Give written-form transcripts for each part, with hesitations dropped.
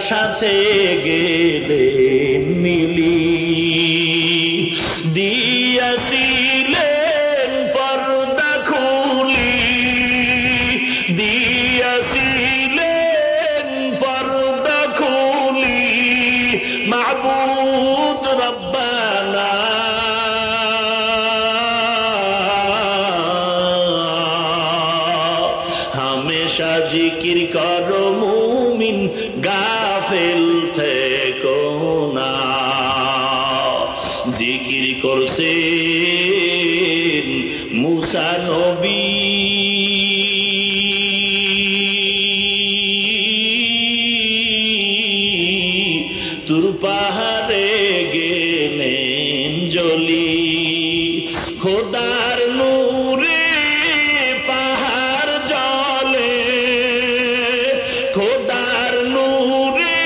সাথে গেলেন মিলি দিয়াছিলেন পর্দা খুলি দিয়াছিলেন পর্দা খুলি মাবুদ রব্বানা হামেশা জিকির করো মুমিন গাফেল থেকো না জিকির করছেন মুসা নবী তুর পাহাড়ে গেলেন জ্বলি খোদার নূরে পাহাড় জ্বলে খোদার নূরে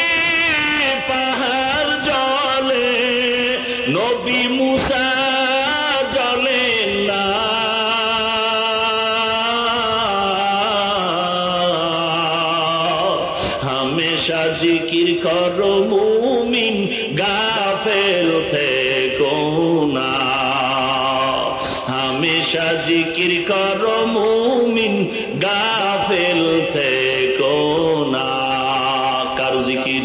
পাহাড় জ্বলে নবী মুসা জ্বলেন না হামেশা জিকির করো মুমিন গাফেল থেকো না হামেশা জিকির করো মুমিন গাফেল থেকো না কার জিকির